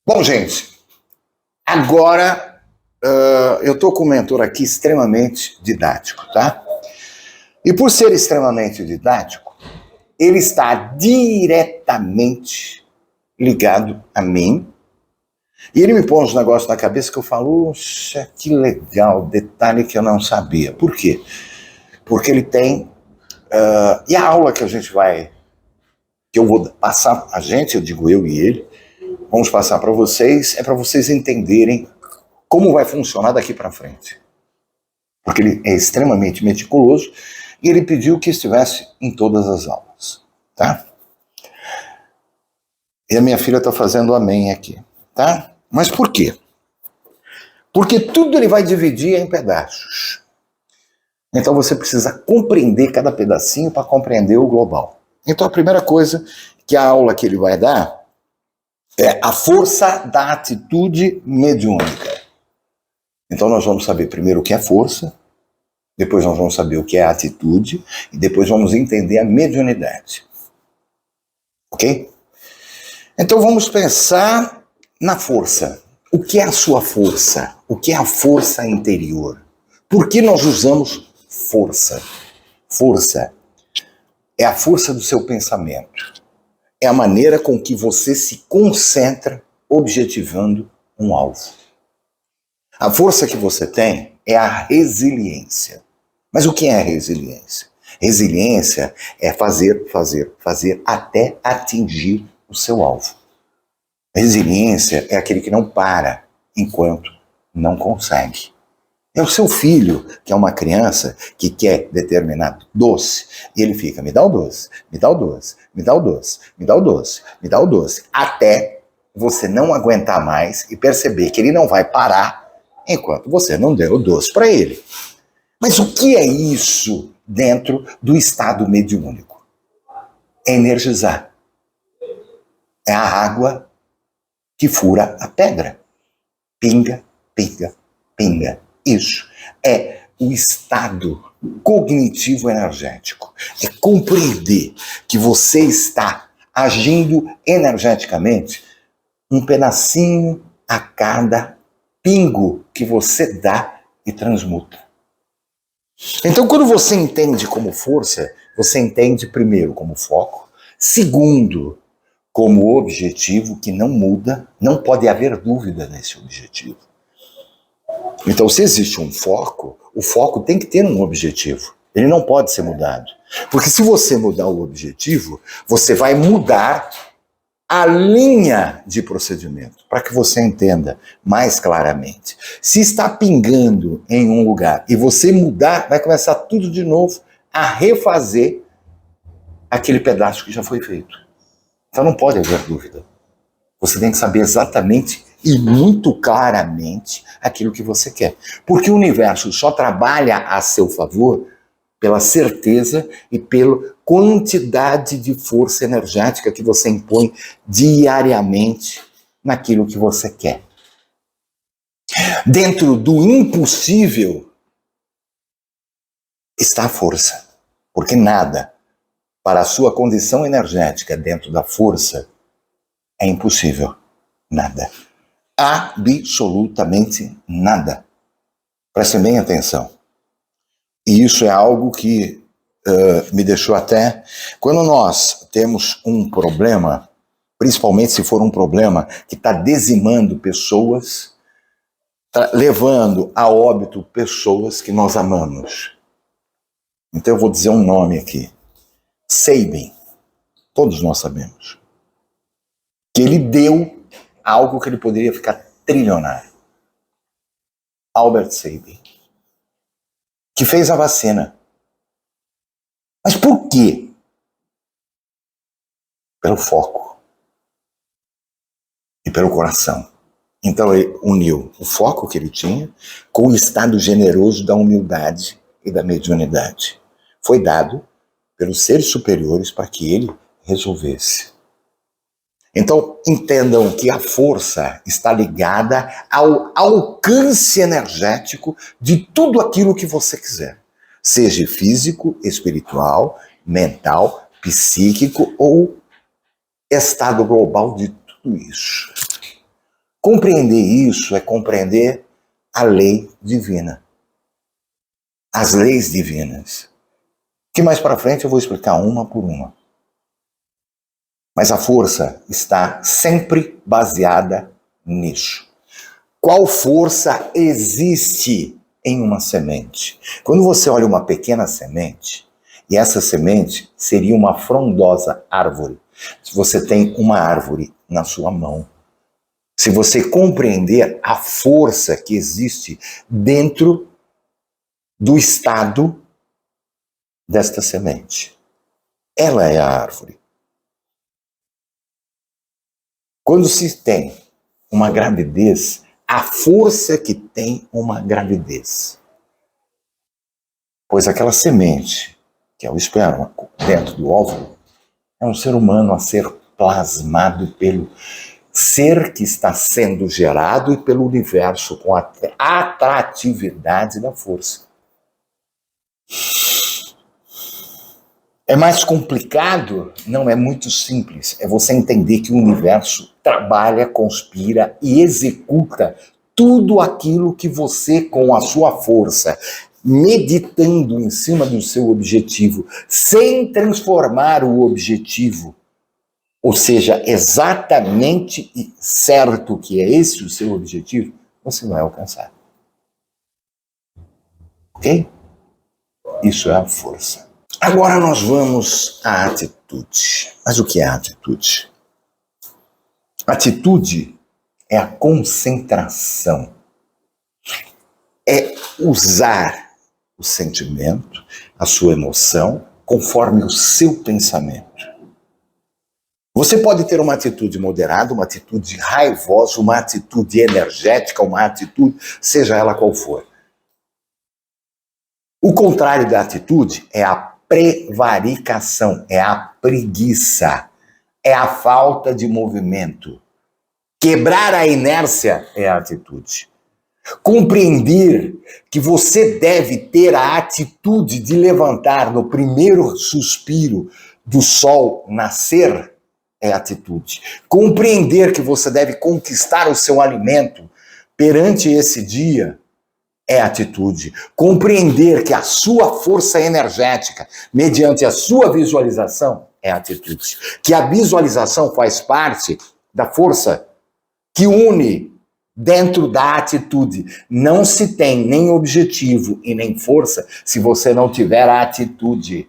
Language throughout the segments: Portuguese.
Bom, gente, agora eu estou com um mentor aqui extremamente didático, tá? E por ser extremamente didático, ele está diretamente ligado a mim. E ele me põe uns negócios na cabeça que eu falo, oxa, que legal, detalhe que eu não sabia. Por quê? Porque ele tem... e a aula que que eu vou passar, eu digo eu e ele, vamos passar para vocês, é para vocês entenderem como vai funcionar daqui para frente. Porque ele é extremamente meticuloso e ele pediu que estivesse em todas as aulas, tá? E a minha filha está fazendo amém aqui, tá? Mas por quê? Porque tudo ele vai dividir em pedaços. Então você precisa compreender cada pedacinho para compreender o global. Então a primeira coisa que a aula que ele vai dar é a força da atitude mediúnica. Então nós vamos saber primeiro o que é força, depois nós vamos saber o que é atitude e depois vamos entender a mediunidade. Ok? Então vamos pensar na força. O que é a sua força? O que é a força interior? Por que nós usamos força? Força é a força do seu pensamento. É a maneira com que você se concentra objetivando um alvo. A força que você tem é a resiliência. Mas o que é a resiliência? Resiliência é fazer até atingir o seu alvo. Resiliência é aquele que não para enquanto não consegue. É o seu filho, que é uma criança que quer determinado doce, e ele fica, me dá o doce, me dá o doce, me dá o doce, me dá o doce, me dá o doce, até você não aguentar mais e perceber que ele não vai parar enquanto você não der o doce para ele. Mas o que é isso dentro do estado mediúnico? É energizar. É a água que fura a pedra. Pinga, pinga, pinga. Isso é o estado cognitivo energético. É compreender que você está agindo energeticamente um pedacinho a cada pingo que você dá e transmuta. Então, quando você entende como força, você entende primeiro como foco, segundo, como objetivo que não muda, não pode haver dúvida nesse objetivo. Então, se existe um foco, o foco tem que ter um objetivo. Ele não pode ser mudado. Porque se você mudar o objetivo, você vai mudar a linha de procedimento, para que você entenda mais claramente. Se está pingando em um lugar e você mudar, vai começar tudo de novo a refazer aquele pedaço que já foi feito. Então não pode haver dúvida. Você tem que saber exatamente e muito claramente aquilo que você quer. Porque o universo só trabalha a seu favor pela certeza e pela quantidade de força energética que você impõe diariamente naquilo que você quer. Dentro do impossível está a força. Porque nada, para a sua condição energética dentro da força, é impossível. Nada. Absolutamente nada. Prestem bem atenção. E isso é algo que me deixou até... Quando nós temos um problema, principalmente se for um problema que está dizimando pessoas, tá levando a óbito pessoas que nós amamos. Então eu vou dizer um nome aqui. Sabin. Todos nós sabemos. Que ele deu algo que ele poderia ficar trilionário. Albert Sabin. Que fez a vacina. Mas por quê? Pelo foco. E pelo coração. Então ele uniu o foco que ele tinha com o estado generoso da humildade e da mediunidade. Foi dado pelos seres superiores para que ele resolvesse. Então, entendam que a força está ligada ao alcance energético de tudo aquilo que você quiser. Seja físico, espiritual, mental, psíquico ou estado global de tudo isso. Compreender isso é compreender a lei divina. As leis divinas. Que mais para frente eu vou explicar uma por uma. Mas a força está sempre baseada nisso. Qual força existe em uma semente? Quando você olha uma pequena semente, e essa semente seria uma frondosa árvore. Se você tem uma árvore na sua mão, se você compreender a força que existe dentro do estado desta semente, ela é a árvore. Quando se tem uma gravidez, a força que tem uma gravidez. Pois aquela semente, que é o esperma, dentro do óvulo, é um ser humano a ser plasmado pelo ser que está sendo gerado e pelo universo com a atratividade da força. É mais complicado? Não, é muito simples. É você entender que o universo trabalha, conspira e executa tudo aquilo que você, com a sua força, meditando em cima do seu objetivo, sem transformar o objetivo, ou seja, exatamente e certo que é esse o seu objetivo, você vai alcançar. Ok? Isso é a força. Agora nós vamos à atitude. Mas o que é a atitude? Atitude é a concentração. É usar o sentimento, a sua emoção, conforme o seu pensamento. Você pode ter uma atitude moderada, uma atitude raivosa, uma atitude energética, uma atitude, seja ela qual for. O contrário da atitude é a prevaricação, é a preguiça, é a falta de movimento. Quebrar a inércia é a atitude. Compreender que você deve ter a atitude de levantar no primeiro suspiro do sol nascer é atitude. Compreender que você deve conquistar o seu alimento perante esse dia é atitude. Compreender que a sua força energética, mediante a sua visualização, é atitude. Que a visualização faz parte da força que une dentro da atitude. Não se tem nem objetivo e nem força se você não tiver a atitude.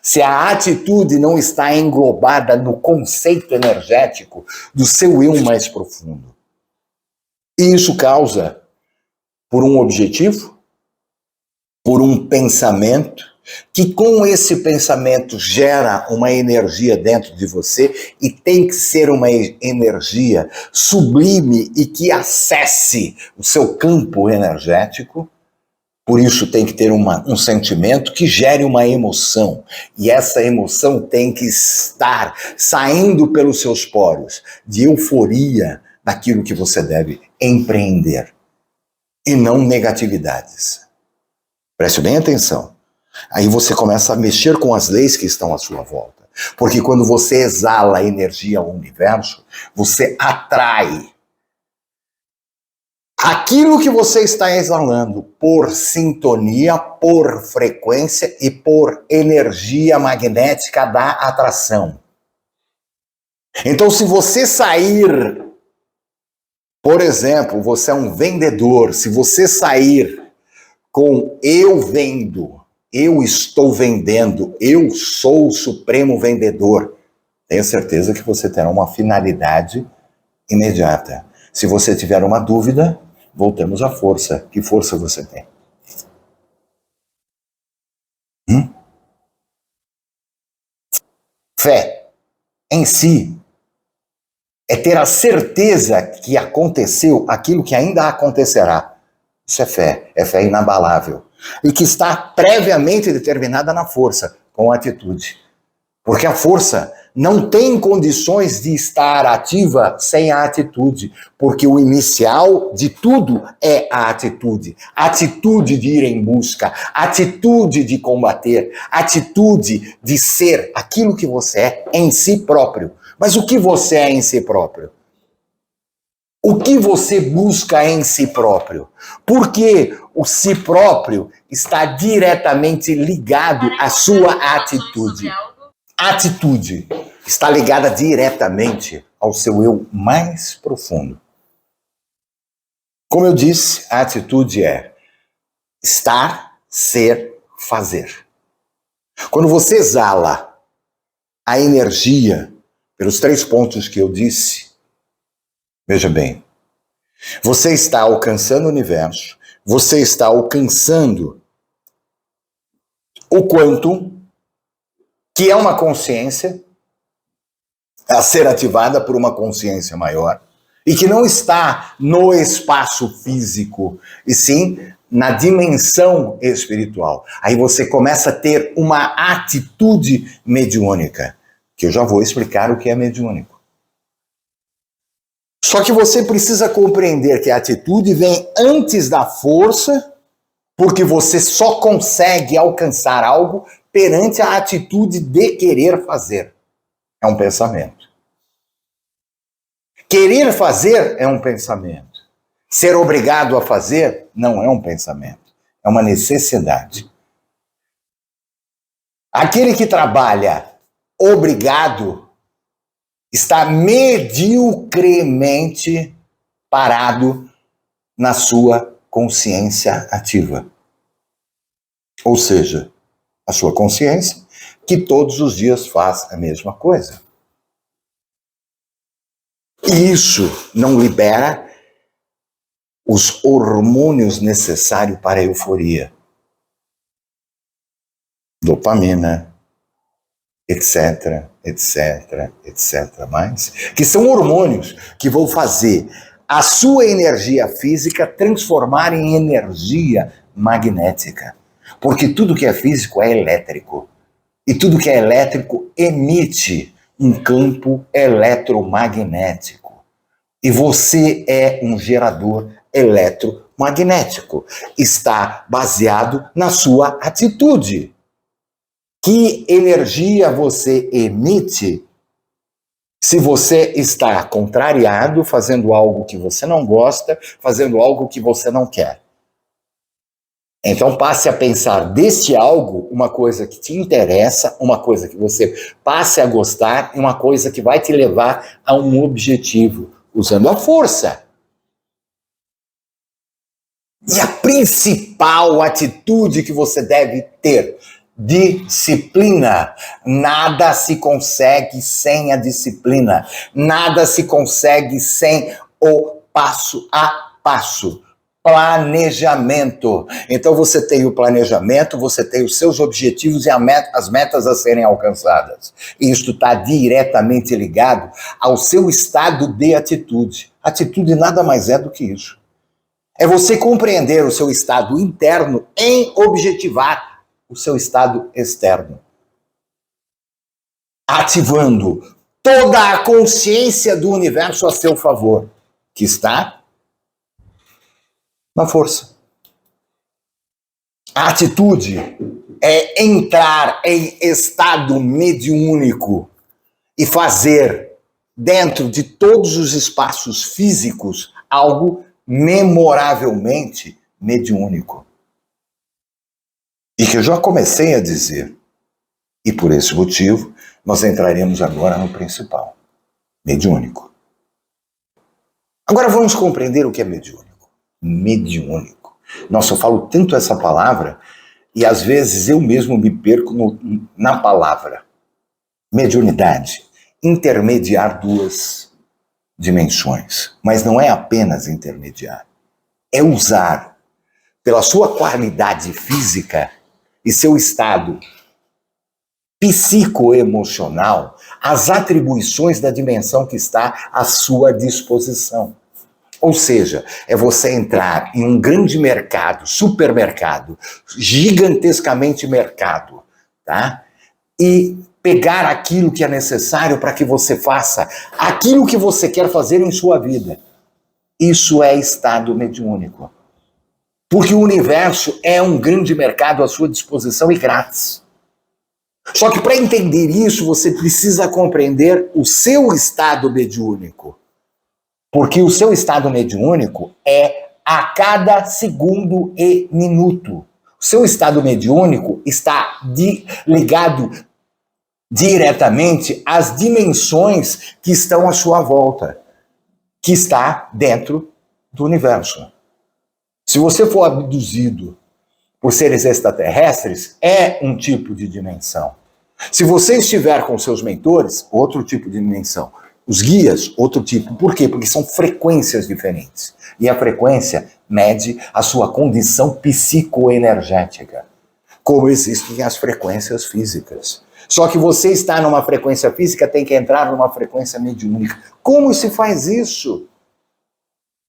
Se a atitude não está englobada no conceito energético do seu eu mais profundo. E isso causa por um objetivo, por um pensamento, que com esse pensamento gera uma energia dentro de você e tem que ser uma energia sublime e que acesse o seu campo energético. Por isso tem que ter um sentimento que gere uma emoção. E essa emoção tem que estar saindo pelos seus poros de euforia daquilo que você deve empreender. E não negatividades. Preste bem atenção. Aí você começa a mexer com as leis que estão à sua volta. Porque quando você exala a energia ao universo, você atrai aquilo que você está exalando por sintonia, por frequência e por energia magnética da atração. Então, se você sair, por exemplo, você é um vendedor, se você sair com eu vendo, eu estou vendendo, eu sou o supremo vendedor, tenho certeza que você terá uma finalidade imediata. Se você tiver uma dúvida, voltamos à força. Que força você tem? Fé em si é ter a certeza que aconteceu aquilo que ainda acontecerá. Isso é fé inabalável. E que está previamente determinada na força, com a atitude. Porque a força não tem condições de estar ativa sem a atitude, porque o inicial de tudo é a atitude. Atitude de ir em busca, atitude de combater, atitude de ser aquilo que você é em si próprio. Mas o que você é em si próprio? O que você busca em si próprio? Porque o si próprio está diretamente ligado à sua atitude. Atitude está ligada diretamente ao seu eu mais profundo. Como eu disse, a atitude é estar, ser, fazer. Quando você exala a energia pelos 3 pontos que eu disse, veja bem, você está alcançando o universo, você está alcançando o quantum, que é uma consciência a ser ativada por uma consciência maior, e que não está no espaço físico, e sim na dimensão espiritual. Aí você começa a ter uma atitude mediúnica, que eu já vou explicar o que é mediúnico. Só que você precisa compreender que a atitude vem antes da força, porque você só consegue alcançar algo perante a atitude de querer fazer. É um pensamento. Querer fazer é um pensamento. Ser obrigado a fazer não é um pensamento. É uma necessidade. Aquele que trabalha obrigado está mediocremente parado na sua consciência ativa. Ou seja, a sua consciência que todos os dias faz a mesma coisa. E isso não libera os hormônios necessários para a euforia. Dopamina, etc, etc, etc. Mais, que são hormônios que vão fazer a sua energia física transformar em energia magnética. Porque tudo que é físico é elétrico. E tudo que é elétrico emite um campo eletromagnético. E você é um gerador eletromagnético. Está baseado na sua atitude. Que energia você emite se você está contrariado, fazendo algo que você não gosta, fazendo algo que você não quer? Então passe a pensar deste algo uma coisa que te interessa, uma coisa que você passe a gostar e uma coisa que vai te levar a um objetivo, usando a força. E a principal atitude que você deve ter: disciplina. Nada se consegue sem a disciplina. Nada se consegue sem o passo a passo. Planejamento. Então você tem o planejamento, você tem os seus objetivos e as metas a serem alcançadas. E isto está diretamente ligado ao seu estado de atitude. Atitude nada mais é do que isso. É você compreender o seu estado interno em objetivar o seu estado externo. Ativando toda a consciência do universo a seu favor, que está na força. A atitude é entrar em estado mediúnico e fazer, dentro de todos os espaços físicos, algo memoravelmente mediúnico. E que eu já comecei a dizer. E por esse motivo, nós entraremos agora no principal. Mediúnico. Agora vamos compreender o que é mediúnico. Mediúnico. Nossa, eu falo tanto essa palavra e às vezes eu mesmo me perco na palavra. Mediunidade. Intermediar duas dimensões. Mas não é apenas intermediar. É usar, pela sua qualidade física e seu estado psicoemocional, as atribuições da dimensão que está à sua disposição. Ou seja, é você entrar em um grande mercado, supermercado, gigantescamente mercado, tá? E pegar aquilo que é necessário para que você faça aquilo que você quer fazer em sua vida. Isso é estado mediúnico. Porque o universo é um grande mercado à sua disposição e grátis. Só que para entender isso, você precisa compreender o seu estado mediúnico. Porque o seu estado mediúnico é a cada segundo e minuto. O seu estado mediúnico está ligado diretamente às dimensões que estão à sua volta, que está dentro do universo. Se você for abduzido por seres extraterrestres, é um tipo de dimensão. Se você estiver com seus mentores, outro tipo de dimensão. Os guias, outro tipo. Por quê? Porque são frequências diferentes. E a frequência mede a sua condição psicoenergética, como existem as frequências físicas. Só que você está numa frequência física, tem que entrar numa frequência mediúnica. Como se faz isso?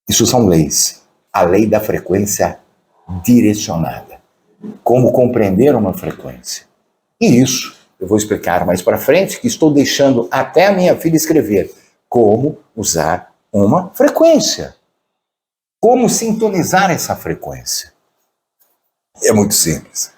Isso são leis. A lei da frequência direcionada. Como compreender uma frequência. E isso eu vou explicar mais para frente, que estou deixando até a minha filha escrever como usar uma frequência. Como sintonizar essa frequência. É muito simples.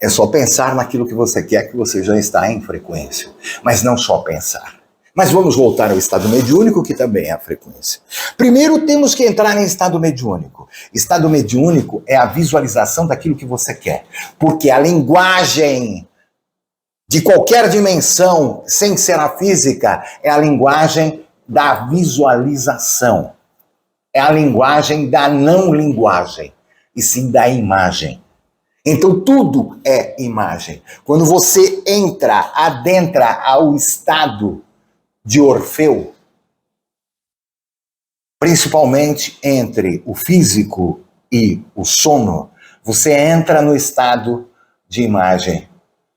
É só pensar naquilo que você quer, que você já está em frequência. Mas não só pensar. Mas vamos voltar ao estado mediúnico, que também é a frequência. Primeiro temos que entrar em estado mediúnico. Estado mediúnico é a visualização daquilo que você quer. Porque a linguagem de qualquer dimensão, sem ser a física, é a linguagem da visualização. É a linguagem da não linguagem, e sim da imagem. Então tudo é imagem. Quando você adentra ao estado de Orfeu, principalmente entre o físico e o sono, você entra no estado de imagem.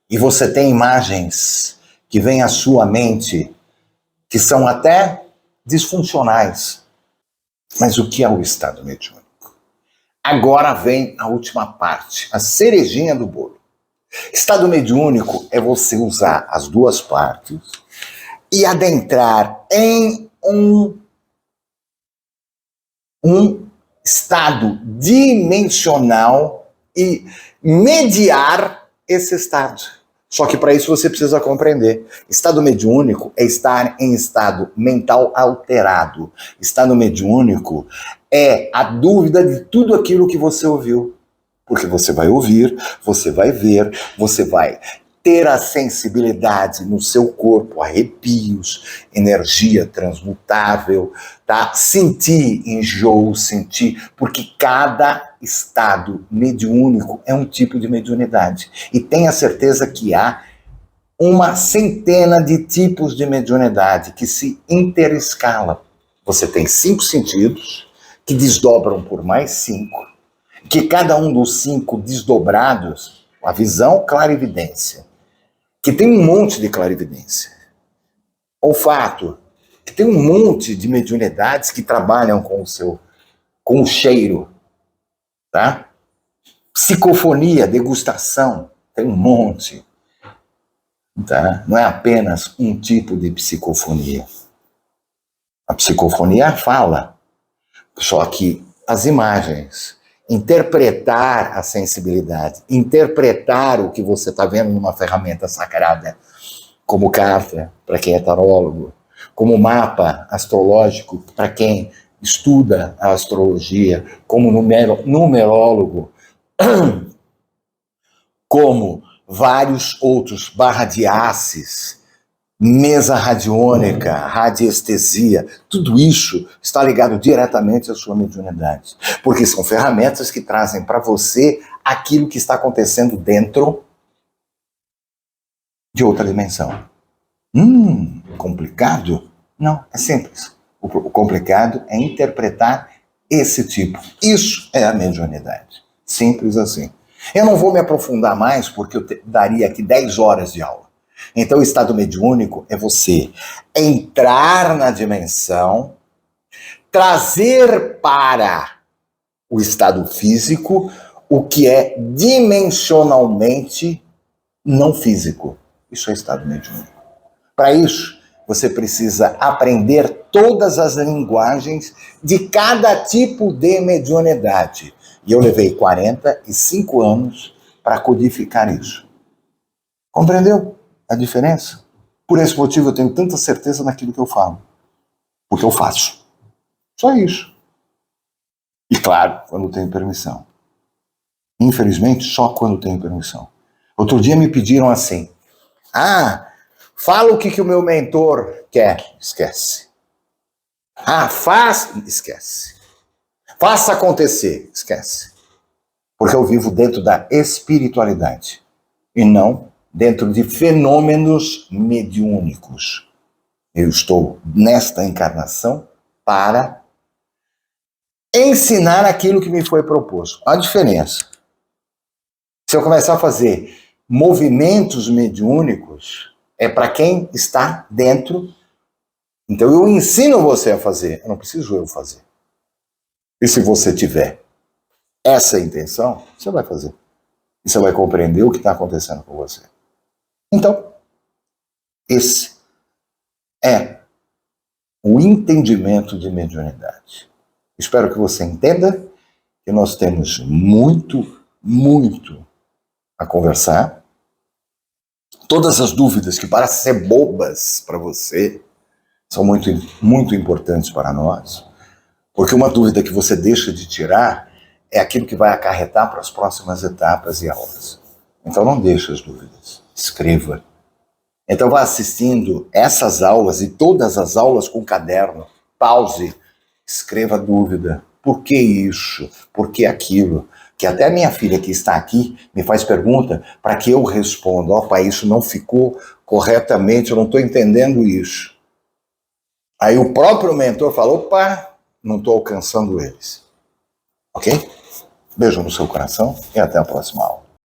E você tem imagens que vêm à sua mente, que são até disfuncionais. Mas o que é o estado mediúnico? Agora vem a última parte, a cerejinha do bolo. Estado mediúnico é você usar as duas partes e adentrar em um estado dimensional e mediar esse estado. Só que para isso você precisa compreender. Estado mediúnico é estar em estado mental alterado. Estado mediúnico é a dúvida de tudo aquilo que você ouviu. Porque você vai ouvir, você vai ver, você vai ter a sensibilidade no seu corpo, arrepios, energia transmutável, tá? Sentir enjoo, porque cada estado mediúnico é um tipo de mediunidade. E tenha certeza que há uma centena de tipos de mediunidade que se interescalam. Você tem 5 sentidos, que desdobram por mais 5, que cada um dos 5 desdobrados, a visão, clarividência, que tem um monte de clarividência. Olfato, que tem um monte de mediunidades que trabalham com o cheiro, tá? Psicofonia, degustação, tem um monte, tá? Não é apenas um tipo de psicofonia. A psicofonia fala, só que as imagens, interpretar a sensibilidade, interpretar o que você está vendo numa ferramenta sagrada, como carta, para quem é tarólogo, como mapa astrológico, para quem estuda a astrologia, como numerólogo, como vários outros, barra de aces, mesa radiônica, radiestesia, tudo isso está ligado diretamente à sua mediunidade. Porque são ferramentas que trazem para você aquilo que está acontecendo dentro de outra dimensão. Complicado? Não, é simples. O complicado é interpretar esse tipo. Isso é a mediunidade. Simples assim. Eu não vou me aprofundar mais porque eu daria aqui 10 horas de aula. Então, o estado mediúnico é você entrar na dimensão, trazer para o estado físico o que é dimensionalmente não físico. Isso é estado mediúnico. Para isso, você precisa aprender todas as linguagens de cada tipo de mediunidade. E eu levei 45 anos para codificar isso. Compreendeu a diferença? Por esse motivo eu tenho tanta certeza naquilo que eu falo. Porque eu faço. Só isso. E claro, quando tenho permissão. Infelizmente, só quando tenho permissão. Outro dia me pediram assim, fala o que o meu mentor quer. Esquece. Faz. Esquece. Faça acontecer. Esquece. Porque eu vivo dentro da espiritualidade e não dentro de fenômenos mediúnicos. Eu estou nesta encarnação para ensinar aquilo que me foi proposto. A diferença. Se eu começar a fazer movimentos mediúnicos, é para quem está dentro. Então eu ensino você a fazer, eu não preciso eu fazer. E se você tiver essa intenção, você vai fazer. E você vai compreender o que está acontecendo com você. Então, esse é o entendimento de mediunidade. Espero que você entenda que nós temos muito, muito a conversar. Todas as dúvidas que parecem ser bobas para você são muito, muito importantes para nós, porque uma dúvida que você deixa de tirar é aquilo que vai acarretar para as próximas etapas e aulas. Então não deixe as dúvidas, escreva. Então vá assistindo essas aulas e todas as aulas com caderno, pause, escreva a dúvida. Por que isso? Por que aquilo? Que até a minha filha que está aqui me faz pergunta para que eu responda. Pai, isso não ficou corretamente, eu não estou entendendo isso. Aí o próprio mentor falou, não estou alcançando eles. Ok? Beijo no seu coração e até a próxima aula.